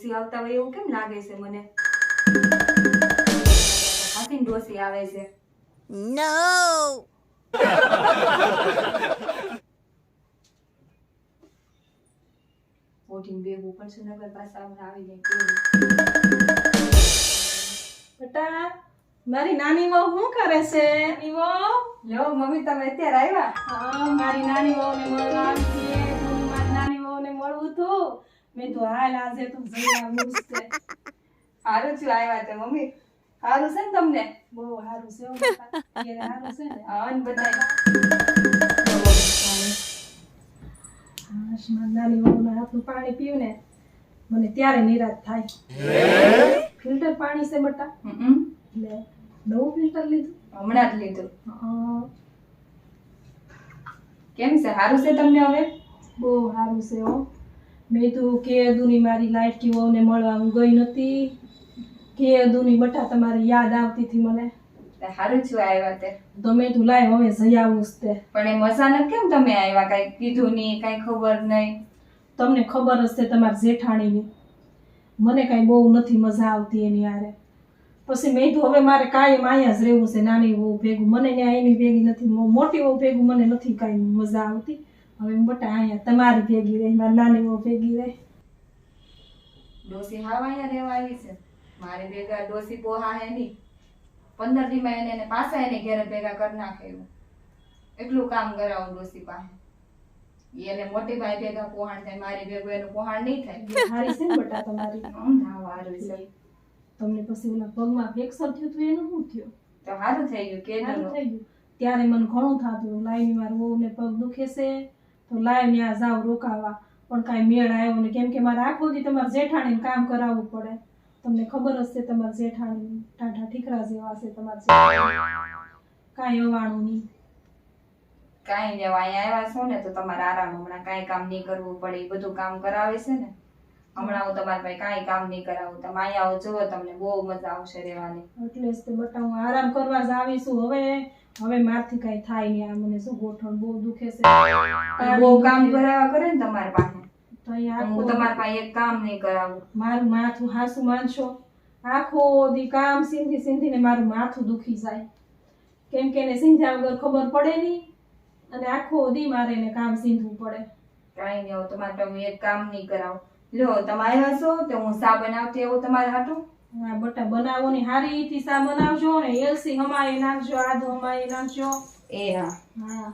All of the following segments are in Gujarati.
ડોસી આવતા હોય એવું કેમ લાગે છે મને? હાથી ડોસી આવે છે. No. ઓઠીને બેગું પડશે નગર પાછા હમણાં આવી જાય બેટા મારી નાની વહુ શું કરે છે? નાની વહુ લ્યો મમ્મી તમે અત્યારે આવ્યા? હા મારી નાની વહુને મળવા આવી છે. મારી નાની વહુને મળવું હતું. મેં તો હાલ આજે તો જઈ આવ્યું છે. સારું છું આવ્યા તે મમ્મી. સારું છે ને તમને? બહુ સારું છે હો બેટા. ઘેરે સારું છે ને? હા ને બધાય. મારી નાની વહુના હાથનું પાણી પીવું ને મને ત્યારે નિરાશ થાય. ફિલ્ટર પાણી છે બેટા. એટલે નવું ફિલ્ટર લીધું હમણાં જ લીધું. હા, કેમ છે? સારું છે તમને હવે? બહુ સારું છે હો. મેં તો કે અદુની મારી લાડકી વહુને મળવા હું ગઈ નથી. કે અદુની બટા તમારી યાદ આવતી હતી મને. સારું છું આવ્યા તે. તો મેં તું લાય હવે જઈ આવું જ તે. પણ એમ અચાનક કેમ તમે આવ્યા? કઈ કીધું નહીં, કઈ ખબર નહીં? તમને ખબર હશે તમારી જેઠાણીની મને કાંઈ બહુ નથી મજા આવતી એની હારે. પછી મેં તો હવે મારે કાયમ અહીંયા જ રહેવું છે નાની વહુ ભેગું. મને ત્યાં એની ભેગી નથી, મોટી વહુ ભેગું મને નથી કાંઈ મજા આવતી. હવે હું બટા અહીંયા તમારી ભેગી રહી, મારી નાની વહુ ભેગી રહી. ડોસી હાવ અહીંયા રહેવા આવી છે. મારે ભેગા ડોસી પોહા હે નહીં. 15 દીમાં એને પાછા એને ઘેરે ભેગા કરી નાખે એવું. એટલું કામ કરાવું ડોસી પાસે. એને મોટી ભાઈ ભેગા પોહાણ થાય, મારી ભેગું એનું પોહાણ નહીં થાય. હારી છે ને બટા તમારી? હા સારું છે. તમને પછી ઓલા પગમાં ફ્રેક્ચર થયું હતું એનું શું થયું? તો સારું થઈ ગયું કે સારું થઈ ગયું. ત્યારે મને ઘણું થતું લાઈની મારું વહુને પગ દુખે છે તો લાઈવ ત્યાં જાવ રોકાવા, પણ કાંઈ મેળ આવ્યો ને. કેમ કે મારે આખો દી તમારે જેઠાણીને કામ કરાવવું પડે. તમને ખબર હશે તમારા જેઠાણી ટાઢા ઠીકરા જેવા છે તમારા કાંઈ અવાણું નહીં. કાંઈ લેવા અહીંયા આવ્યા છો ને તો તમારે આરામ. હમણાં કાંઈ કામ નહીં કરવું પડે. એ બધું કામ કરાવે છે ને. હમણાં હું તમારા ભાઈ કાંઈ કામ નહીં કરાવું. તમે અહીંયા આવો જુઓ, તમને બહુ મજા આવશે રહેવાની. એટલે જ તે બટા હું આરામ કરવા જ આવીશું. હવે મારથી કાંઈ થાય નહીં. આ મને શું ગોઠણ બહુ દુખે છે. બહુ કામ કરાવવા કરે ને તમારી પાસે. તો અહીંયા હું તમારા પાસે એક કામ નહીં કરાવું. મારું માથું હાસુ માનશો, આખો દી કામ સીંધીને મારું માથું દુખી જાય. કેમ કે એને સીંધ્યા વગર ખબર પડે નહીં અને આખો દી મારે એને કામ સીંધવું પડે. કાંઈ નહીં, હવે તમારા પાસે હું એક કામ નહીં કરાવું. લો તમે આવ્યા છો તો હું ચા બનાવતી આવું તમારે હાટું. હા બટા બનાવો ને હારીથી સા બનાવજો ને એલસી હમાઈ નાખજો, આદુ હમાઈ નાખજો. એ હા. હા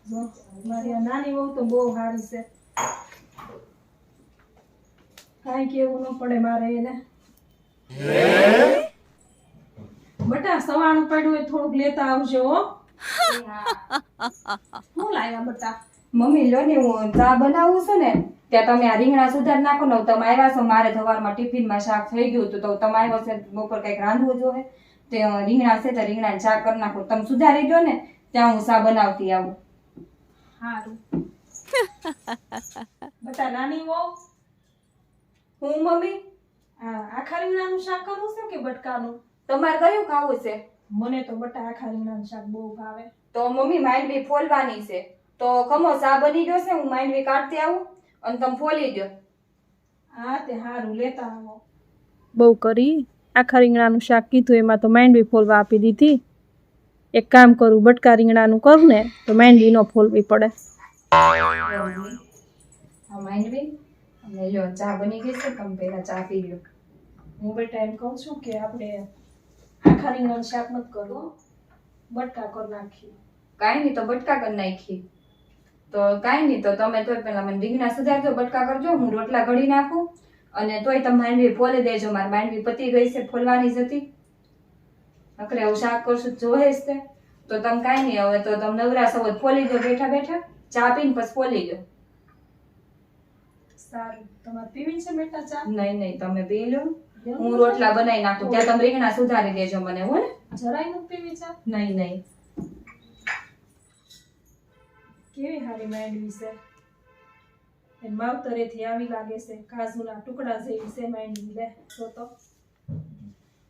જો મારી આ નાની વહુ તો બહુ સારી છે. કાંઈ કેવું ન પડે મારે એને. બટા સવાણું પડ્યું હોય થોડુંક લેતા આવજો હો. શું લાવ્યા બટા? મમ્મી લો ને હું ચા બનાવું છું ને ત્યાં તમે આ રીંગણા સુધાર નાખો ને. તમે આવ્યા છો, મારે સવારમાં ટિફિનમાં શાક થઈ ગયું હતું તો તમે આવ્યો છે બપોર કંઈક રાંધવું જોઈએ. તે રીંગણા છે તો રીંગણા ચા કરી નાખો. તમે સુધારી દો ને ત્યાં હું ચા બનાવતી આવું. સારું. બટા નાની વહુ હું મમ્મી આખા રીંગણાનું શાક કરવું છે કે બટકાનું? તમારે કયું ખાવું છે? મને તો બટા આખા રીંગણાનું શાક બહુ ભાવે. તો મમ્મી માંડવી ફોલવાની છે તો ખમો ચા બની ગયો છે. હું માંડવી કાઢતી આવું અને તમે ફોલી દો. હા તે સારું લેતા આવો. બહુ કરી આખા રીંગણાનું શાક કીધું એમાં તો માંડવી ફોલવા આપી દીધી. એક કામ કરું બટકા રીંગણાનું કરું ને તો માંડવી ન ફોલવી પડે. હા માંડવી અને લ્યો ચા બની ગઈ છે. તમે પહેલા ચા પી લો. હું બેટા એમ કહું છું કે આપણે આખા રીંગણાનું શાક નથી કરવું, બટકા કરી નાખીએ. કાંઈ નહીં તો બટકા કરી નાખી. તો કાંઈ નહીં તો તમે તોય પેલા મને રીંગણા સુધારજો, બટકા કરજો. હું રોટલા ઘડી નાખું અને તોય તમે માંડવી ફોલી દેજો. મારી માંડવી પતી ગઈ છે, ફોલવાની જ હતી. નકરે એવું શાક કરશું જોહે જ તે. તો તમે કાંઈ નહીં, હવે તો તમે નવરા છો ફોલી દો બેઠા બેઠા. ચા પીને પછી ફોલી દો. સારું. તમારે પીવી છે બેટા ચા? નહીં નહીં તમે પી લો. હું રોટલા બનાવી નાખું ત્યાં તમે રીંગણા સુધારી દેજો મને. હો ને જરાય નથી પીવી ચા? નહીં નહીં. કેવી હારી માંડવી છે. એ માવતરેથી આવી લાગે છે. કાજુના ટુકડા જેવી છે માંડવી. લે તો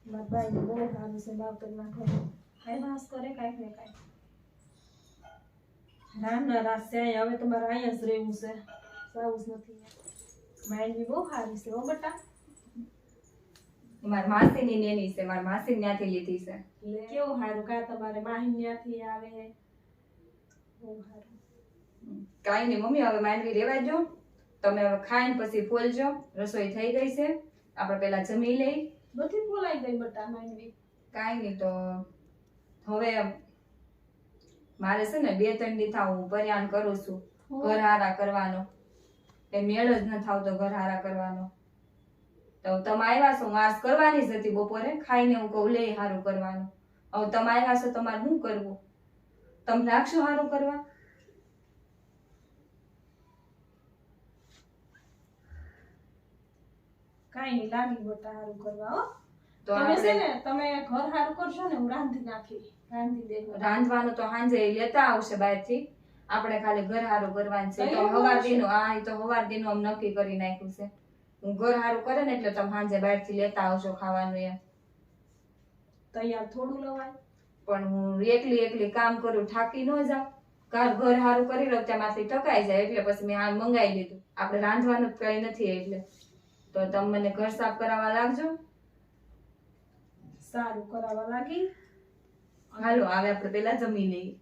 મારા ભાઈને બહુ સારું છે માવતરના ઘરે. કાંઈ વાસ કરે કાંઈક ને કાંઈક. રામના રાસ છે અહીંયા. હવે તમારે અહીંયા જ રહેવું છે, જવું જ નથી. માંડવી બહુ સારી છે હો બટા. મારી માસીની નેની છે, મારી માસી ત્યાંથી લીધી છે. કેવું સારું કા તમારે માહિન્યાથી આવે બહુ સારું. કાંઈ નહીં મમ્મી, હવે માંડવી રેવા દો. તમે હવે ખાઈને પછી ફોલજો. રસોઈ થઈ ગઈ છે, આપણે પેલા જમી લઈ. બધી બોલાઈ ગઈ બટા માંડવી. કાંઈ નહીં તો હવે મારે છે ને 2-3 દી થાવ હું પર્યાણ કરું છું ઘર હારા કરવાનો. એ મેળ જ ન થાવતો ઘર હારા કરવાનો. તો તમે આવ્યા છો, વાસ કરવાની જ હતી બપોરે ખાઈને. હું કહું લે હારું કરવાનું. હવે તમે આવ્યા છો, તમારે શું કરવું? તમે લાગશો હારું કરવા? કાંઈ નહીં લાગી બટા સારું કરવા હો. તો તમે છે આપણે ને તમે ઘર સારું કરશો ને હું રાંધી દે. રાંધવાનું તો સાંજે લેતા આવશે બહારથી. આપણે ખાલી ઘર હારું કરવાનું છે. તો હવાર દીનું એ તો હવાર દીનું આમ નક્કી કરી નાખ્યું છે. હું ઘર હારું કરે ને એટલે તમે સાંજે બહારથી લેતા આવશો ખાવાનું એમ. તૈયાર થોડું લવાય. પણ હું એકલી કામ કરું, થાકી ન જાઉં. ઘર હારું કરી લઉં તેમાંથી ટકાઈ જાય એટલે પછી મેં આ મંગાવી લીધું. આપણે રાંધવાનું જ કઈ નથી એટલે. તો તમે મને ઘર સાફ કરાવવા લાગજો. સારું કરાવવા લાગી. હાલો હવે આપણે પેલા જમી લઈએ,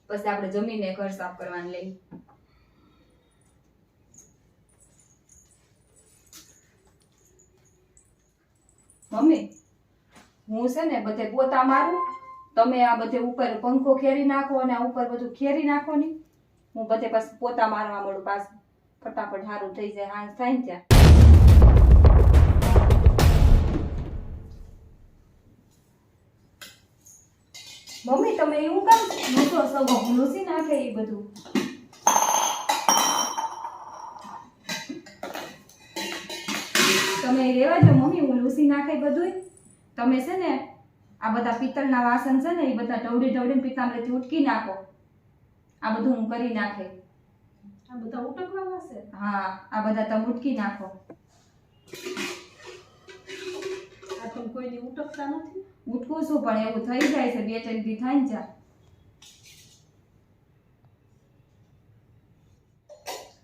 પછી આપણે જમીને ઘર સાફ કરવાનું લઈએ. મમ્મી, હું છે ને બધે પોતા મારું, તમે આ બધે ઉપર પંખો ખેરી નાખો અને આ ઉપર બધું ખેરી નાખો ની. હું બધે પછી પોતા મારવા મળું પાછું. ફટાફટ સારું થઈ જાય, હાંજ થાય ને ત્યાં. મમ્મી તમે એવું કામ મૂકો સગો લૂસી નાખે એ બધું? તમે રેવા દો મમ્મી, હું લૂસી નાખે બધું. તમે છે ને આ બધા પિત્તળના વાસણ છે ને એ બધા ઢવડીને પિત્તાંબરીથી ઉટકી નાખો. આ બધું હું કરી નાખે. આ બધા ઉટકવાના છે? હા, આ બધા તમે ઉટકી નાખો. આ તો કોઈ દી ઉટકતા નથી. ઉટકું છું પણ એવું થઈ જાય છે, 2-3 દી થાય ને જા.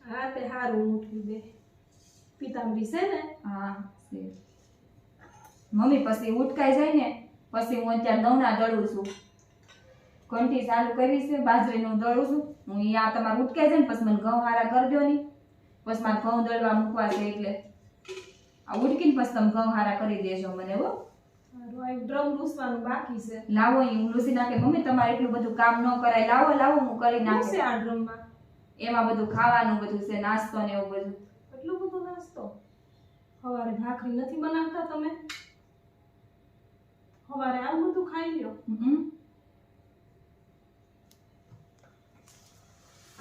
હા તે હારું ઉઠી દે. પિતાંબરી છે ને? હા છે. મમ્મી પછી ઉટકાઈ જાય ને પછી હું અત્યારે દવના દળું છું. ઘંટી ચાલુ કરી છે, બાજરીનું દળું છું હું. આ તમારે ઉટકાઈ જાય ને પછી મને ઘઉં હારા કરી દો ની. પછી મારે ઘઉં દળવા મૂકવા છે એટલે આ ઉટકીને પછી તમે ઘઉં હારા કરી દેજો મને. હો ડ્રમ લૂસવાનું બાકી છે. લાવો એ હું લૂસી નાખે. મમ્મી તમારે એટલું બધું કામ ન કરાય. લાવો હું કરી શું નાખે. છે આ ડ્રમમાં? એમાં બધું ખાવાનું બધું છે, નાસ્તો ને એવું બધું. એટલું બધું નાસ્તો? સવારે ભાખરી નથી બનાવતા તમે? સવારે આવું બધું ખાઈ લ્યો.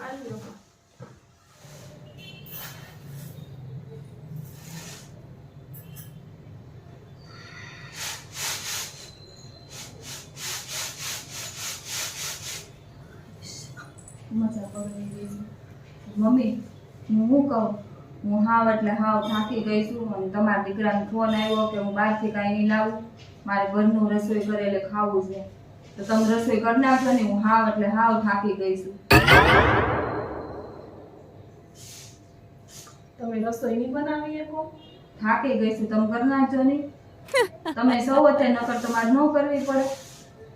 આ લ્યો. મજા પડે. મમ્મી હું શું કહું, હું હાવ એટલે હાવ થાકી ગઈ છું. અને તમારા દીકરાનો ફોન આવ્યો કે હું બહારથી કાંઈ નહીં લાવું, મારે ઘરનું રસોઈ કરે એટલે ખાવું છે. તો તમે રસોઈ કરી નાખો ને. હું હાવ એટલે હાવ થાકી ગઈ છું. તમે રસોઈ નહીં બનાવી શકો? થાકી ગઈ છું, તમે કરી નાખજો નહીં. તમે સૌ અત્યારે નકર તો મારે ન કરવી પડે.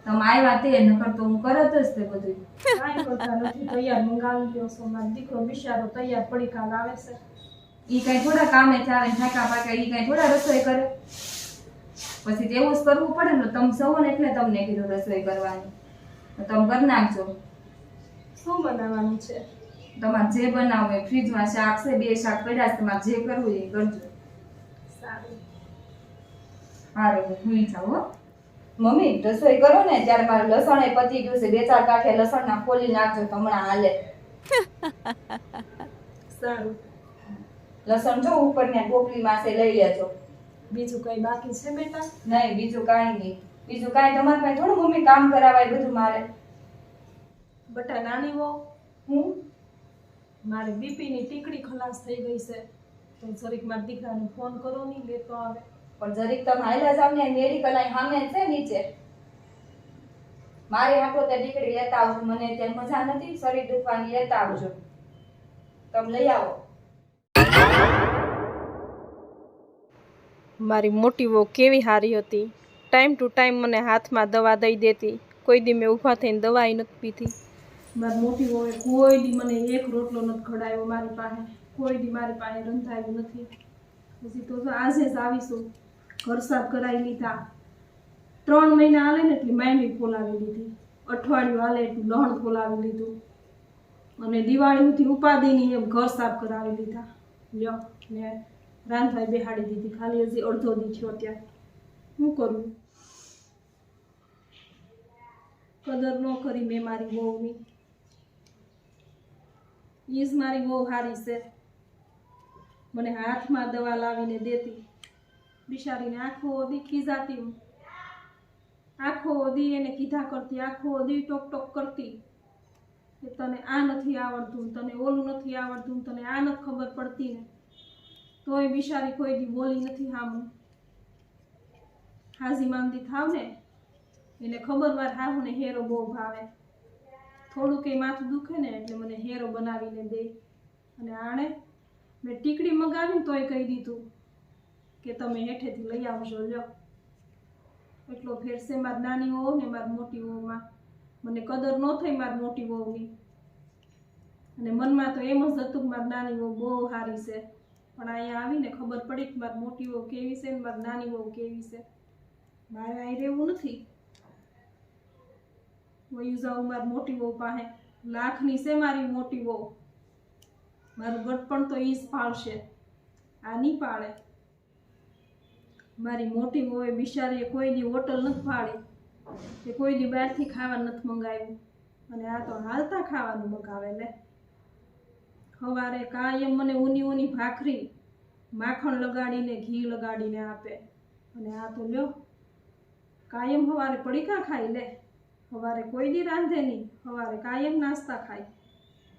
તમે આવ્યા તે નકર તો હું કરત જ તે બધું. કાંઈ કરતા નથી. તૈયાર મંગાવી લ્યો છો. મારો દીકરો બિચારો તૈયાર પડીકા લાવે છે. ઈ કઈ થોડા કામે ચાવે થાકા પાકા, ઈ કઈ થોડા રસોઈ કરે. પછી તેવું જ કરવું પડે ને. તમે સૌ ને એટલે તમને કીધું રસોઈ કરવાની. તો તમે કરી નાખજો. શું બનાવવાનું છે? તમારે જે બનાવવું હોય. ફ્રીજમાં શાક છે, 2 શાક પડ્યા છે, તમારે જે કરવું એ કરજો. સારું. હારું હું ભૂલી જાઉં હો. મમ્મી રસોઈ કરો ને ત્યારે મારે લસણ એ પતી ગયું છે. 2-4 કાઠિયા લસણ ના ફોલી નાખજો તો હમણાં હાલે. સારું. લસણ જો ઉપરની ટોપલીમાં છે, લઈ લેજો. બીજું કઈ બાકી છે બેટા? નહીં બીજું કાંઈ નહીં. બીજું કાંઈ તમારે પાસે થોડું મમ્મી કામ કરાવાય બધું મારે. બટા નાની હો, હું મારે બીપી ની ટીકડી ખલાસ થઈ ગઈ છે. તો જરીક મારા દીકરાને ફોન કરો ની, લેતો આવે. પણ જરીક તમે હાલ્યા જાવ ને, મેડિકલ અહીં સામે છે નીચે. મારી હાટો તે દીકરી લેતા આવજો. મને ત્યાં મજા નથી, શરીર દુખવાની, લેતા આવજો. તમે લઈ આવો. મારી મોટી વહુ કેવી સારી હતી. ટાઈમ ટુ ટાઈમ મને હાથમાં દવા દઈ દેતી. કોઈ દી મેં ઊભા થઈને દવાઈ નથી પીધી. મારી મોટી વહુએ કોઈ દી મને એક રોટલો નથી ખવડાવ્યો મારી પાસે. કોઈ દી મારી પાસે રંધાયું નથી. પછી તો આજે જ આવીશું. ઘર સાફ કરાવી લીધા. 3 મહિના હાલે ને એટલી માંડવી ફોલાવી લીધી. અઠવાડિયું હાલે એટલું લહણ ફોલાવી લીધું. અને દિવાળી સુધી ઉપાધિની એમ ઘર સાફ કરાવી લીધા. લ્યો ને રાંધવાઈ બેહાડી દીધી. ખાલી હજી અડધો દી થયો ત્યાં. શું કરું? કદર ન કરી મેં મારી વહુની. ઈ જ મારી વહુ હારી છે. મને હાથમાં દવા લાવીને દેતી. બિચારીને આખો દી ખીજાતી હું. આખો દી એને કીધા કરતી. આખો દી ટોક ટોક કરતી કે તને આ નથી આવડતું, તને ઓલું નથી આવડતું, તને આ નથી ખબર પડતી ને. તોય બિચારી કોઈ દી બોલી નથી હામું. હાજી માંદી થાવ ને એને ખબર વાર હાહુ ને હેરો બહુ ભાવે. થોડું કંઈ માથું દુખે ને એટલે મને હેરો બનાવીને દે. અને આણે મેં ટીકડી મગાવીને તોય કહી દીધું કે તમે હેઠેથી લઈ આવજો. લ્યો એટલો ફેર છે મારી નાની વહુ ને મારી મોટી વહુમાં. મને કદર ન થઈ મારી મોટી વહુની. અને મનમાં તો એમ જ હતું કે મારી નાની વહુ બહુ સારી છે. પણ અહીંયા આવીને ખબર પડી કે મારી મોટી વહુ કેવી છે ને મારી નાની વહુ કેવી છે. મારે અહીં રહેવું નથી. વયું જાઉં મારી મોટી વહુ પાસે. લાખની છે મારી મોટી વહુ. મારું ગટપણ તો ઈ જ પાળશે. આ નહીં પાળે. મારી મોટી વહુએ બિચારીએ કોઈ દી હોટલ નથી પાડી કે કોઈ દી બહારથી ખાવા નથી મંગાવ્યું. અને આ તો હાલતા ખાવાનું મગાવે લે. સવારે કાયમ મને ઊની ભાખરી માખણ લગાડીને ઘી લગાડીને આપે. અને આ તો લ્યો કાયમ સવારે પડીકા ખાઈ લે. સવારે કોઈ દી રાંધે નહીં. સવારે કાયમ નાસ્તા ખાય.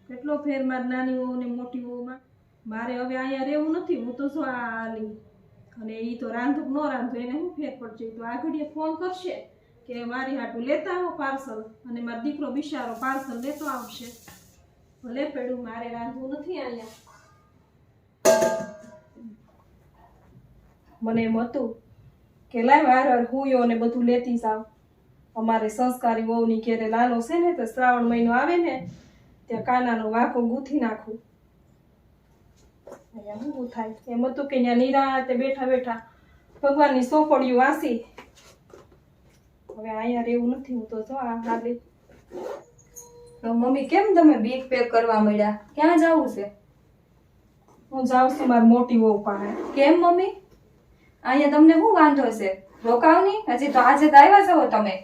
કેટલો ફેર મારી નાની વહુ ને મોટી વહુમાં. મારે હવે અહીંયા રહેવું નથી. હું તો શું આ હાલી. અને એ તો રાંધું ન રાંધું એને શું ફેર પડશે. તો આ ઘડીએ ફોન કરશે કે મારી હાટું લેતા આવો પાર્સલ. અને મારો દીકરો બિચારો પાર્સલ લેતો આવશે. ભલે પેડું મારે રાંધવું નથી અહીંયા. મને એમ હતું કે લાવ વાર હુંયો ને બધું લેતી જાવ. અમારે સંસ્કારી વહુની ઘેરે લાલો છે ને તો શ્રાવણ મહિનો આવે ને ત્યાં કાનાનો વાઘો ગૂંથી નાખું. અહીંયા શું થાય એમ હતું કે ત્યાં નિરાતે બેઠા બેઠા ભગવાનની સોપડીઓ વાંસી. હવે અહીંયા રહેવું નથી. હું તો જો આ હાલી. તો મમ્મી કેમ તમે બેગ પેક કરવા મળ્યા? ક્યાં જવું છે? હું જાઉં છું મારી મોટી વહુ પાસે. કેમ મમ્મી? અહીંયા તમને શું વાંધો છે? રોકાવ નહીં? હજી તો આજે જ આવ્યા છો તમે.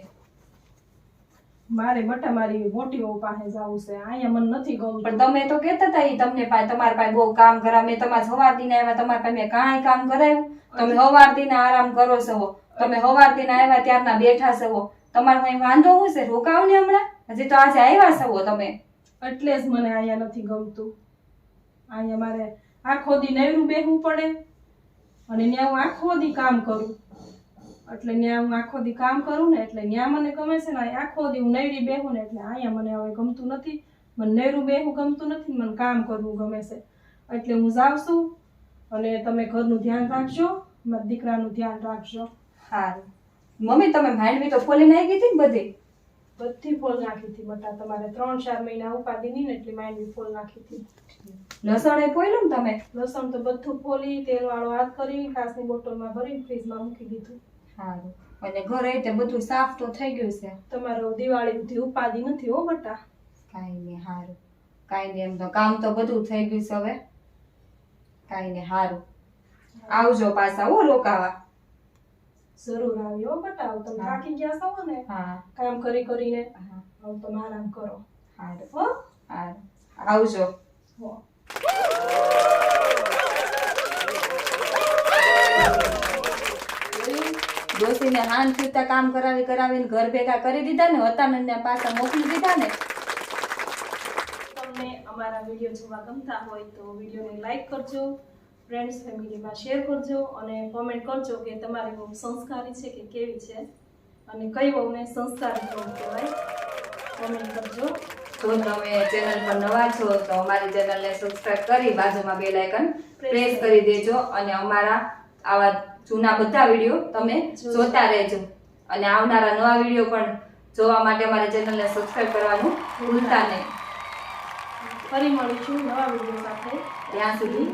મારે બટા મારી મોટી વહુ પાસે જવું છે. અહીંયા મને નથી ગમતું. પણ તમે તો કહેતા હતા ઈ તમને તમારા પાસે બહુ કામ કરાવે. મેં તમારા સવાર દીને આવ્યા તમારા પાસે મેં કાંઈ કામ કરાવ્યું? તમે સવાર દીને આરામ કરો છો. તમે સવાર દીને આવ્યા ત્યારના બેઠા છો. તમારે કઈ વાંધો શું છે? રોકાવ ને હમણાં. હજી તો આજે આવ્યા છો તમે. એટલે જ મને અહીંયા નથી ગમતું. અહીંયા મારે આખો દી નવરું બેહવું પડે. અને ત્યાં હું આખો દી કામ કરું. એટલે ત્યાં હું આખો દી કામ કરું ને એટલે ત્યાં મને ગમે છે ને. આખો દી હું નવરી બેહું ને એટલે અહીંયા મને હવે ગમતું નથી. મને નવરું બેહવું ગમતું નથી. મને કામ કરવું ગમે છે. એટલે હું જાઉં છું. અને તમે ઘરનું ધ્યાન રાખજો. મારા દીકરાનું ધ્યાન રાખજો. સારું. મમ્મી તમે માંડવી તો ફોલી નાખી હતી ને બધી? બધી ફોલ નાખી હતી બટા. તમારે 3-4 મહિના ઉપાધિ નહીં ને એટલી માંડવી ફોલ નાખી હતી. લસણ એ ફોલ્યું ને તમે? લસણ તો બધું ફોલી તેલવાળો હાથ કરી કાચની બોટલમાં ભરી ફ્રીજમાં મૂકી દીધું. સારું. અને ઘરે તે બધું સાફ તો થઈ ગયું છે? તમારો દિવાળી સુધી ઉપાધિ નથી હો બટા. કાંઈ નહીં. સારું. કાંઈ નહીં. એમ તો કામ તો બધું થઈ ગયું છે હવે. કાંઈ નહીં. સારું. આવજો પાછા હો રોકાવા. જરૂર આવ્યો બટા. હવે તમે થાકી ગયા છો ને હા. કામ કરી કરીને. હા. હવે તમે આરામ કરો. સારું. હો સારું. આવજો. હો. ડોસીને હાન ફીરતા કામ કરાવીને ઘર ભેગા કરી દીધા ને હતા પાછા મોકલી દીધા ને. તમને અમારા વિડીયો જોવા ગમતા હોય તો વિડીયોને લાઈક કરજો. ફ્રેન્ડ્સ ફેમિલીમાં શેર કરજો. અને કોમેન્ટ કરજો કે તમારી વહુ સંસ્કારી છે કે કેવી છે. અને કઈ વહુને સંસ્કારી વહુ કહેવાય. કોમેન્ટ કરજો. જો તમે ચેનલ પર નવા છો તો અમારી ચેનલને સબસ્ક્રાઇબ કરી બાજુમાં બેલ આઇકન પ્રેસ કરી દેજો. અને અમારા આવા જૂના બધા વિડીયો તમે જોતા રહેજો અને આવનારા નવા વિડીયો પણ જોવા માટે અમારા ચેનલને સબસ્ક્રાઇબ કરવાનું ભૂલતા નહીં. ફરી મળીશું નવા વિડીયો સાથે. ત્યાં સુધી